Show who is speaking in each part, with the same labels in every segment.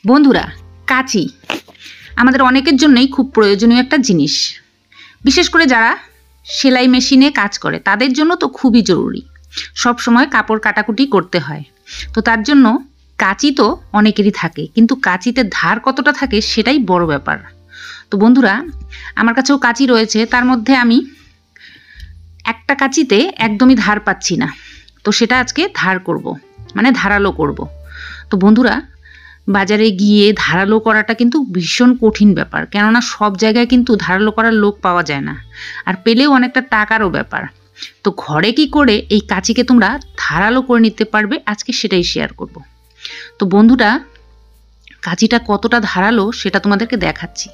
Speaker 1: বন্ধুরা, কাঁচি আমাদের অনেকের জন্যই খুব প্রয়োজনীয় একটা জিনিস। বিশেষ করে যারা সেলাই মেশিনে কাজ করে তাদের জন্য তো খুবই জরুরি। সব সময় কাপড় কাটাকুটি করতে হয়, তো তার জন্য কাঁচি তো অনেকেরই থাকে, কিন্তু কাঁচিতে ধার কতটা থাকে সেটাই বড় ব্যাপার। তো বন্ধুরা, আমার কাছেও কাঁচি রয়েছে, তার মধ্যে আমি একটা কাঁচিতে একদমই ধার পাচ্ছি না, তো সেটা আজকে ধার করব, মানে ধারালো করব। তো বন্ধুরা, বাজারে গিয়ে ধারালো করাটা কিন্তু ভীষণ কঠিন ব্যাপার, কেননা সব জায়গায় কিন্তু ধারালো করার লোক পাওয়া যায় না, আর পেলেও অনেকটা টাকারও ব্যাপার। তো ঘরে কি করে এই কাঁচিকে তোমরা ধারালো করে নিতে পারবে, আজকে সেটাই শেয়ার করব। তো বন্ধুরা, কাঁচিটা কতটা ধারালো সেটা তোমাদেরকে দেখাচ্ছি।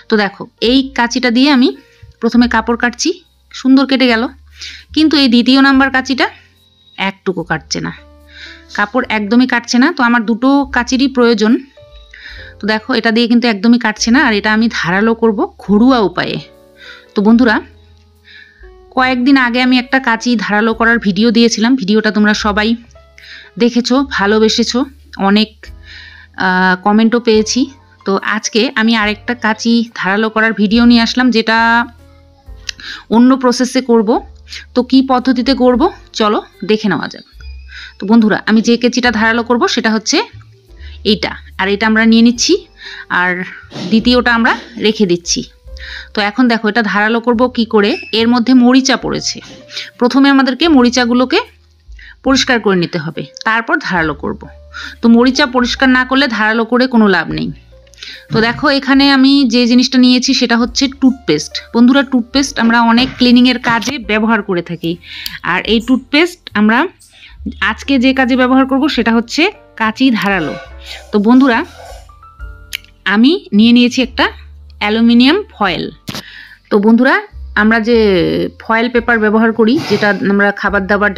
Speaker 1: তো দেখো, এই কাঁচিটা দিয়ে আমি প্রথমে কাপড় কাটছি, সুন্দর কেটে গেল, কিন্তু এই দ্বিতীয় নাম্বার কাঁচিটা একটুকু কাটছে না, কাপড় একদমই কাটছে না। তো আমার দুটো কাঁচিরই প্রয়োজন। তো দেখো, এটা দিয়ে কিন্তু একদমই কাটছে না, আর এটা আমি ধারালো করব ঘরোয়া উপায়ে। তো বন্ধুরা, কয়েকদিন আগে আমি একটা কাঁচি ধারালো করার ভিডিও দিয়েছিলাম, ভিডিওটা তোমরা সবাই দেখেছো, ভালোবেসেছো, অনেক কমেন্টও পেয়েছি। তো আজকে আমি আরেকটা কাঁচি ধারালো করার ভিডিও নিয়ে আসলাম, যেটা অন্য প্রসেসে করব। তো কি পদ্ধতিতে করব চলো দেখে নেওয়া যাক। তো বন্ধুরা, আমি যে কেঁচিটা ধারালো করব সেটা হচ্ছে এইটা, আর এটা আমরা নিয়ে নিচ্ছি, আর দ্বিতীয়টা আমরা রেখে দিচ্ছি। তো এখন দেখো, এটা ধারালো করব কি করে। এর মধ্যে মরিচা পড়েছে, প্রথমে আমাদেরকে মরিচাগুলোকে পরিষ্কার করে নিতে হবে, তারপর ধারালো করব। তো মরিচা পরিষ্কার না করলে ধারালো করে কোনো লাভ নেই। তো দেখো, এখানে আমি যে জিনিসটা নিয়েছি সেটা হচ্ছে টুথপেস্ট। বন্ধুরা, টুথপেস্ট আমরা অনেক ক্লিনিংয়ের কাজে ব্যবহার করে থাকি, আর এই টুথপেস্ট আমরা আজকে যে কাজে ব্যবহার করব সেটা হচ্ছে কাঁচি ধারালো। তো বন্ধুরা, আমি নিয়ে নিয়েছি একটা অ্যালুমিনিয়াম ফয়েল। তো বন্ধুরা, আমরা যে ফয়েল পেপার ব্যবহার করি, যেটা আমরা খাবার দাবার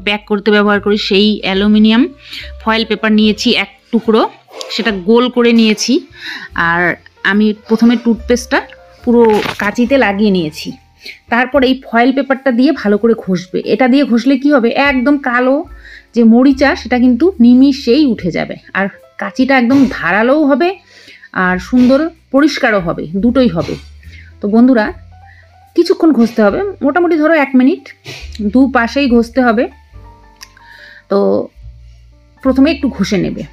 Speaker 1: প্যাক করতে ব্যবহার করি, সেই অ্যালুমিনিয়াম ফয়েল পেপার নিয়েছি এক টুকরো, সেটা গোল করে নিয়েছি। আর আমি প্রথমে টুথপেস্টটা পুরো কাঁচিতে লাগিয়ে নিয়েছি, তারপর এই ফয়েল পেপারটা দিয়ে ভালো করে ঘষবে। এটা দিয়ে ঘষলে কি হবে, একদম কালো যে মরিচা সেটা কিন্তু নিমিষেই উঠে যাবে, আর কাঁচিটা একদম ধারালোও হবে আর সুন্দর পরিষ্কারও হবে, দুটোই হবে। তো বন্ধুরা, কিছুক্ষণ ঘষতে হবে, মোটামুটি ধরো 1 মিনিট, দুপাশেই ঘষতে হবে। তো প্রথমে একটু ঘষে নেবে,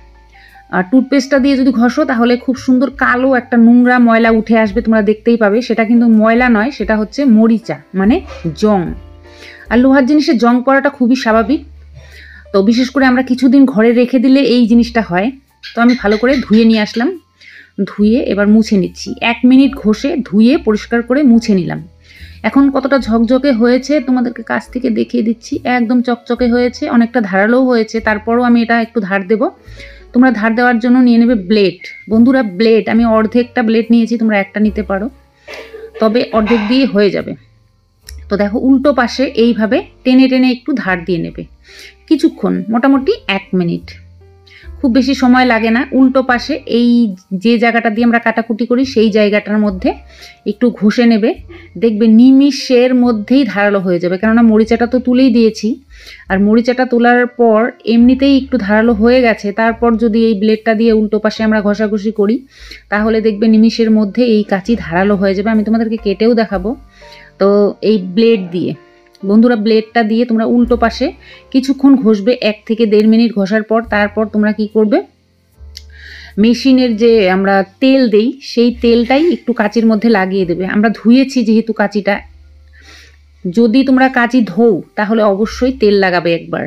Speaker 1: আর টুথপেস্টটা দিয়ে যদি ঘষো তাহলে খুব সুন্দর কালো একটা নোংরা ময়লা উঠে আসবে, তোমরা দেখতেই পাবে। সেটা কিন্তু ময়লা নয়, সেটা হচ্ছে মরিচা, মানে জং। আর লোহার জিনিসে জং পড়াটা খুবই স্বাভাবিক। তো বিশেষ করে আমরা কিছুদিন ঘরে রেখে দিলে এই জিনিসটা হয়। তো আমি ভালো করে ধুয়ে নিয়ে আসলাম, ধুয়ে এবার মুছে নিচ্ছি। 1 মিনিট ঘষে ধুয়ে পরিষ্কার করে মুছে নিলাম। এখন কতটা ঝকঝকে হয়েছে তোমাদেরকে কাছ থেকে দেখিয়ে দিচ্ছি, একদম চকচকে হয়েছে, অনেকটা ধারালোও হয়েছে। তারপরও আমি এটা একটু ধার দেবো। তোমরা ধার দেওয়ার জন্য নিয়ে নেবে ব্লেড। বন্ধুরা, ব্লেড আমি অর্ধেকটা ব্লেড নিয়েছি, তোমরা একটা নিতে পারো, তবে অর্ধেক দিয়ে হয়ে যাবে। তো দেখো, উল্টো পাশে এইভাবে টেনে টেনে একটু ধার দিয়ে নেবে কিছুক্ষণ, মোটামুটি 1 মিনিট, খুব বেশি সময় লাগে না। উল্টো পাশে এই যে জায়গাটা দিয়ে আমরা কাটাকুটি করি সেই জায়গাটার মধ্যে একটু ঘষে নেবে, দেখবে নিমিষের মধ্যেই ধারালো হয়ে যাবে, কেননা মরিচাটা তো তুলেই দিয়েছি। আর মরিচাটা তোলার পর এমনিতেই একটু ধারালো হয়ে গেছে, তারপর যদি এই ব্লেডটা দিয়ে উল্টো পাশে আমরা ঘষাঘষি করি তাহলে দেখবে নিমিষের মধ্যে এই কাঁচি ধারালো হয়ে যাবে। আমি তোমাদেরকে কেটেও দেখাবো। তো এই ব্লেড দিয়ে, বন্ধুরা, ব্লেডটা দিয়ে তোমরা উল্টো পাশে কিছুক্ষণ ঘষবে, 1 থেকে 1.5 মিনিট ঘষার পর তারপর তোমরা কি করবে, মেশিনের যে আমরা তেল দেই সেই তেলটাই একটু কাঁচির মধ্যে লাগিয়ে দেবে। আমরা ধুয়েছি যেহেতু কাঁচিটা, যদি তোমরা কাঁচি ধোও তাহলে অবশ্যই তেল লাগাবে একবার।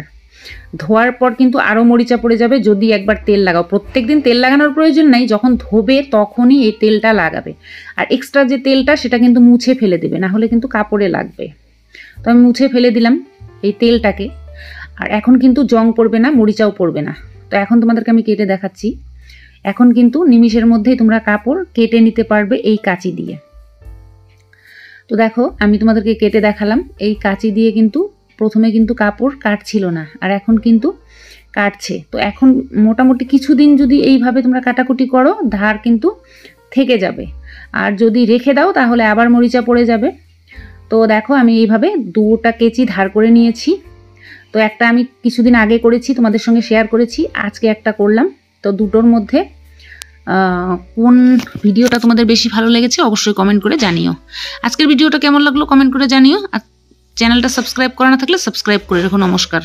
Speaker 1: ধোয়ার পর কিন্তু আরও মরিচা পড়ে যাবে যদি একবার তেল লাগাও। প্রত্যেক দিন তেল লাগানোর প্রয়োজন নেই, যখন ধোবে তখনই এই তেলটা লাগাবে। আর এক্সট্রা যে তেলটা সেটা কিন্তু মুছে ফেলে দেবে, না হলে কিন্তু কাপড়ে লাগবে। তো আমি মুছে ফেলে দিলাম এই তেলটাকে, আর এখন কিন্তু জং পড়বে না, মরিচাও পড়বে না। তো এখন তোমাদেরকে আমি কেটে দেখাচ্ছি। এখন কিন্তু নিমিষের মধ্যেই তোমরা কাপড় কেটে নিতে পারবে এই কাঁচি দিয়ে। তো দেখো, আমি তোমাদেরকে কেটে দেখালাম। এই কাঁচি দিয়ে কিন্তু প্রথমে কিন্তু কাপড় কাটছিল না, আর এখন কিন্তু কাটছে। তো এখন মোটামুটি কিছুদিন যদি এইভাবে তোমরা কাটাকুটি করো, ধার কিন্তু থেকে যাবে, আর যদি রেখে দাও তাহলে আবার মরিচা পড়ে যাবে। তো দেখো, আমি এইভাবে 2টা কেচি ধার করে নিয়েছি। তো একটা আমি কিছুদিন আগে করেছি, তোমাদের সঙ্গে শেয়ার করেছি, আজকে একটা করলাম। তো তো দুটোর মধ্যে কোন ভিডিওটা তোমাদের বেশি ভালো লেগেছে অবশ্যই কমেন্ট করে জানিও। আজকের ভিডিওটা কেমন লাগলো কমেন্ট করে জানিও। আর চ্যানেলটা সাবস্ক্রাইব করা না থাকলে সাবস্ক্রাইব করে রাখো। নমস্কার।